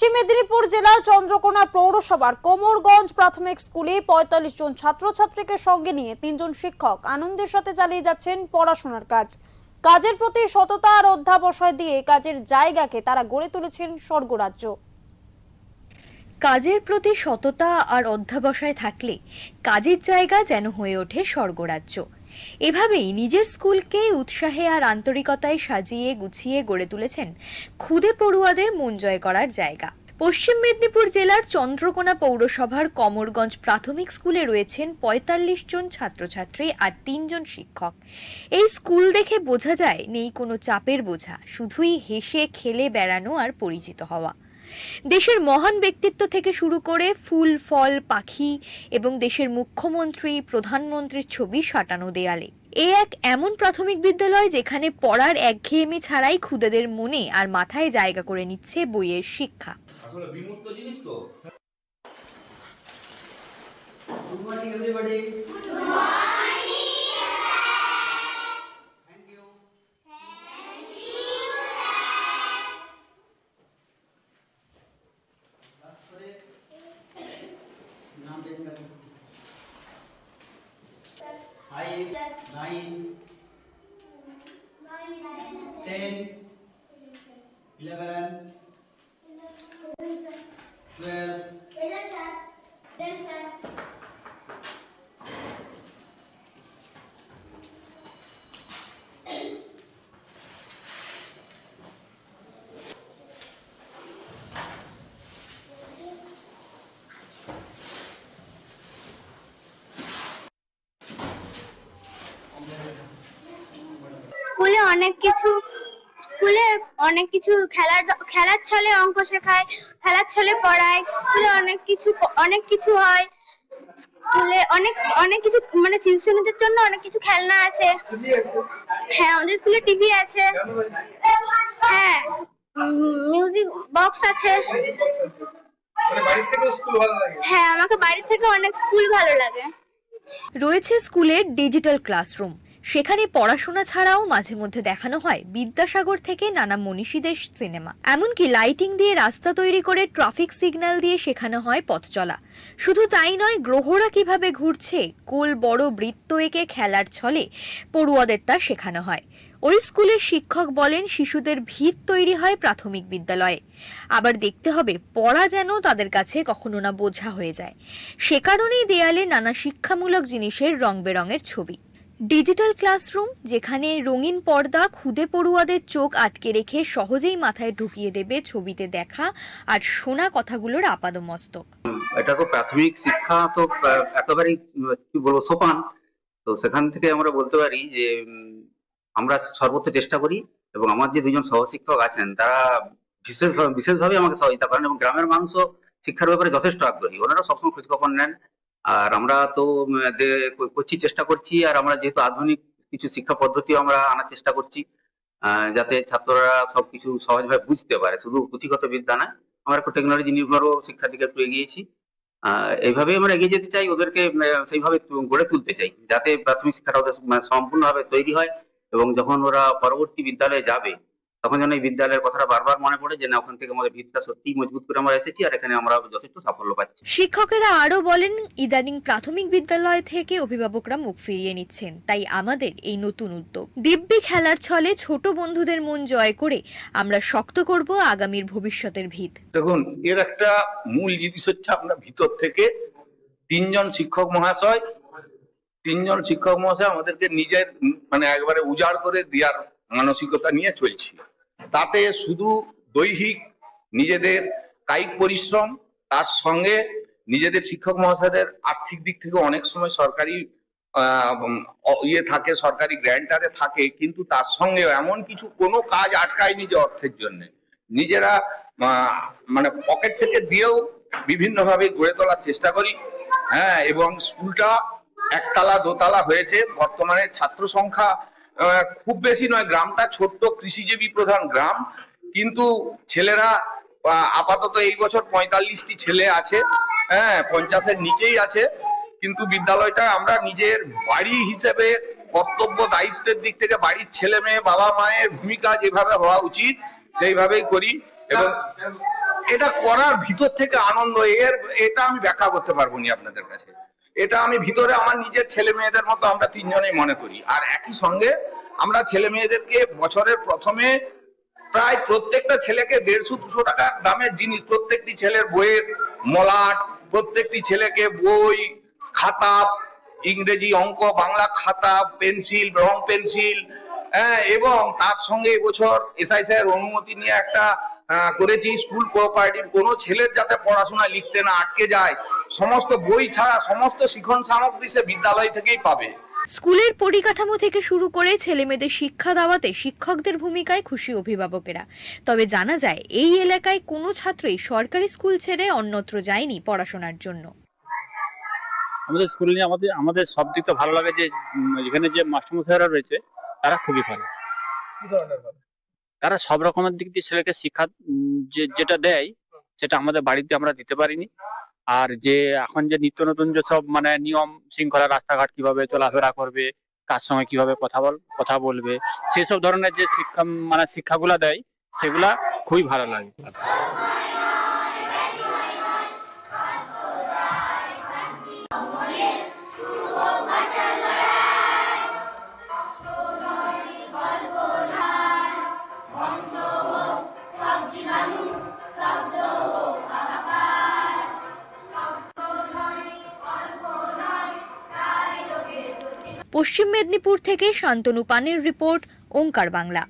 পশ্চিম মেদিনীপুর জেলার চন্দ্রকোনা পৌরসভার কোমরগঞ্জ প্রাথমিক স্কুলে ৪৫ জন ছাত্রছাত্রীকে সঙ্গে নিয়ে ৩ জন শিক্ষক আনন্দের সাথে চালিয়ে যাচ্ছেন পড়াশোনার কাজ। কাজের প্রতি সততা আর অধ্যাবসায় দিয়ে কাজের জায়গাকে তারা গড়ে তুলেছেন স্বর্গরাজ্য। কাজের প্রতি সততা আর অধ্যাবসায় থাকলে কাজের জায়গা যেন হয়ে ওঠে স্বর্গরাজ্য। এভাবেই নিজের স্কুলকে উৎসাহে আর আন্তরিকতায় সাজিয়ে গুছিয়ে গড়ে তুলেছেন খুদে পড়ুয়াদের মন জয় করার জায়গা। পশ্চিম মেদিনীপুর জেলার চন্দ্রকোনা পৌরসভার কোমরগঞ্জ প্রাথমিক স্কুলে রয়েছেন ৪৫ জন ছাত্রছাত্রী আর ৩ জন শিক্ষক। এই স্কুল দেখে বোঝা যায় নেই কোনো চাপের বোঝা, শুধুই হেসে খেলে বেড়ানো আর পরিচিত হওয়া। দেশের মহান ব্যক্তিত্ব থেকে শুরু করে ফুল ফল পাখি এবং দেশের মুখ্যমন্ত্রী প্রধানমন্ত্রীর ছবি সাঁটানো দেয়ালে এক এমন প্রাথমিক বিদ্যালয় যেখানে পড়ার একঘেয়েমি ছাড়াই খুদেদের মনে আর মাথায় জায়গা করে নিচ্ছে বইয়ের শিক্ষা। আসলে বিমূর্ত জিনিস তো। Good morning everybody. Good morning sir. Thank you. Thank you sir. Class করে নাম দেন না। 5 9 10 11 স্কুলে অনেক কিছু খেলার ছলে অঙ্ক শেখায়, খেলার ছলে পড়ায়। স্কুলে অনেক কিছু হয়। স্কুলে অনেক কিছু মানে শিশুদের জন্য অনেক কিছু খেলনা আছে। হ্যাঁ, আমাদের স্কুলে টিভি আছে। হ্যাঁ, মিউজিক বক্স আছে। হ্যাঁ, আমাকে বাড়ি থেকে অনেক স্কুল ভালো লাগে। রয়েছে স্কুলের ডিজিটাল ক্লাসরুম। সেখানে পড়াশোনা ছাড়াও মাঝে মধ্যে দেখানো হয় বিদ্যাসাগর থেকে নানা মনীষীদের সিনেমা। এমনকি লাইটিং দিয়ে রাস্তা তৈরি করে ট্রাফিক সিগন্যাল দিয়ে শেখানো হয় পথ চলা। শুধু তাই নয়, গ্রহরা কিভাবে ঘুরছে গোল বড় বৃত্ত এঁকে খেলার ছলে পড়ুয়াদের তা শেখানো হয়। ওই স্কুলের শিক্ষক বলেন, শিশুদের ভিত তৈরি হয় প্রাথমিক বিদ্যালয়ে। আবার দেখতে হবে পড়া যেন তাদের কাছে কখনো না বোঝা হয়ে যায়। সে কারণেই দেয়ালে নানা শিক্ষামূলক জিনিসের রং বেরঙের ছবি। ডিজিটাল ক্লাসরুম, যেখানে রঙিন পর্দা খুদে পড়ুয়াদের চোখ আটকে রেখে সহজেই মাথায় ঢুকিয়ে দেবে ছবিতে দেখা আর শোনা কথাগুলোর আপাদমস্তক। এটা তো প্রাথমিক শিক্ষা, তো একেবারেই কি বলবো সোপান। তো সেখান থেকে আমরা বলতে পারি যে আমরা সর্বোচ্চ চেষ্টা করি, এবং আমার যে দুজন সহশিক্ষক আছেন তারা বিশেষভাবে আমাকে সহযোগিতা করেন, এবং গ্রামের মানুষও শিক্ষার ব্যাপারে যথেষ্ট আগ্রহী। ওনারা সবসময় খোঁজখবর নেন। আর আমরা তো চেষ্টা করছি, আর আমরা যেহেতু আধুনিক কিছু শিক্ষা পদ্ধতি আমরা আনার চেষ্টা করছি, যাতে ছাত্ররা সবকিছু সহজভাবে বুঝতে পারে। শুধু পুঁথিগত বিদ্যা নয়, আমরা একটু টেকনোলজি নির্ভরও শিক্ষার দিকে একটু এগিয়েছি। এইভাবে আমরা এগিয়ে যেতে চাই, ওদেরকে সেইভাবে গড়ে তুলতে চাই, যাতে প্রাথমিক শিক্ষাটা ওদের সম্পূর্ণভাবে তৈরি হয়, এবং যখন ওরা পরবর্তী বিদ্যালয়ে যাবে তখন যেন এই বিদ্যালয়ের কথাটা বারবার মনে পড়ে যে না, ওখান থেকে আমাদের ভিতটা সত্যিই মজবুত করে আমরা এসেছি, আর এখানে আমরা যথেষ্ট সাফল্য পাচ্ছি। শিক্ষকেরা আরো বলেন, ইদানিং প্রাথমিক বিদ্যালয় থেকে অভিভাবকরা মুখ ফিরিয়ে নিচ্ছেন। তাই আমাদের এই নতুন উদ্যোগ, দিব্যি খেলার ছলে ছোট বন্ধুদের মন জয় করে আমরা শক্ত করব আগামীর ভবিষ্যতের ভিত। দেখুন, এর একটা মূল জিনিস হচ্ছে আমরা ভিতর থেকে তিনজন শিক্ষক মহাশয় আমাদেরকে নিজের মানে একবারে উজাড় করে দেওয়ার মানসিকতা নিয়ে চলছি। তাতে শুধু দৈহিক নিজেদের কায়িক পরিশ্রম, তার সঙ্গে নিজেদের শিক্ষক মহাশয়দের আর্থিক দিক থেকে অনেক সময় সরকারি থাকে, সরকারি গ্র্যান্টারে থাকে, কিন্তু তার সঙ্গে এমন কিছু কোনো কাজ আটকায়নি যে অর্থের জন্য নিজেরা মানে পকেট থেকে দিয়েও বিভিন্নভাবে গড়ে তোলার চেষ্টা করি। হ্যাঁ, এবং স্কুলটা একতলা দোতলা হয়েছে। বর্তমানে ছাত্র সংখ্যা খুব বেশি নয়, গ্রামটা ছোট্ট কৃষিজীবী প্রধান গ্রাম, কিন্তু ছেলেরা আপাতত এই বছর ৪৫টি ছেলে আছে। হ্যাঁ, 50-এর নিচেই আছে। কিন্তু বিদ্যালয়টা আমরা নিজের বাড়ি হিসেবে কর্তব্য দায়িত্বের দিক থেকে বাড়ির ছেলে মেয়ে বাবা মায়ের ভূমিকা যেভাবে হওয়া উচিত সেইভাবেই করি। এবং এটা করার ভিতর থেকে আনন্দ, এটা আমি ব্যাখ্যা করতে পারবো না আপনাদের কাছে। এটা আমি ভিতরে আমার নিজের ছেলে মেয়েদের মতো আমরা তিনজনেই মনে করি। আর একই সঙ্গে আমরা ছেলে মেয়েদেরকে বছরের প্রথমে প্রায় প্রত্যেকটা ছেলেকে 150-200 টাকার দামের জিনিস, প্রত্যেকটি ছেলের বইয়ের মলাট, প্রত্যেকটি ছেলেকে বই, খাতা, ইংরেজি, অঙ্ক, বাংলা খাতা, পেন্সিল, রং পেন্সিল, এবং তার সঙ্গে এবছর এসআই স্যার অনুমতি নিয়ে একটা করেছি স্কুল কোঅপারেটিভ, কোনো ছেলের যাতে পড়াশোনা লিখতে না আটকে যায়, সমস্ত বই ছাড়া সমস্ত শিক্ষণ সামগ্রী সে বিদ্যালয় থেকেই পাবে। স্কুলের পরিকাঠামো থেকে শুরু করে ছেলেমেয়েদের শিক্ষা দেওয়াতে শিক্ষকদের ভূমিকায় খুশি অভিভাবকেরা। তবে জানা যায় এই এলাকায় কোনো ছাত্রই সরকারি স্কুল ছেড়ে অন্যত্র যায়নি পড়াশোনার জন্য। আমাদের স্কুল নিয়ে আমাদের সব দিক তো ভালো লাগে যে এখানে যে মাস্টারমশাইরা রয়েছে তারা খুবই ভালো। তারা সব রকমের দিক দিয়ে ছেলেকে শিক্ষা যেটা দেয় সেটা আমাদের বাড়িতে আমরা দিতে পারিনি। আর যে এখন যে নিত্য নতুন যে সব মানে নিয়ম শৃঙ্খলা, রাস্তাঘাট কিভাবে চলাফেরা করবে, কার সঙ্গে কিভাবে কথা বলবে, সেসব ধরনের যে শিক্ষাগুলা দেয় সেগুলা খুবই ভালো লাগে। পশ্চিম মেদিনীপুর থেকে শান্তনু পানির রিপোর্ট, ওঙ্কার বাংলা।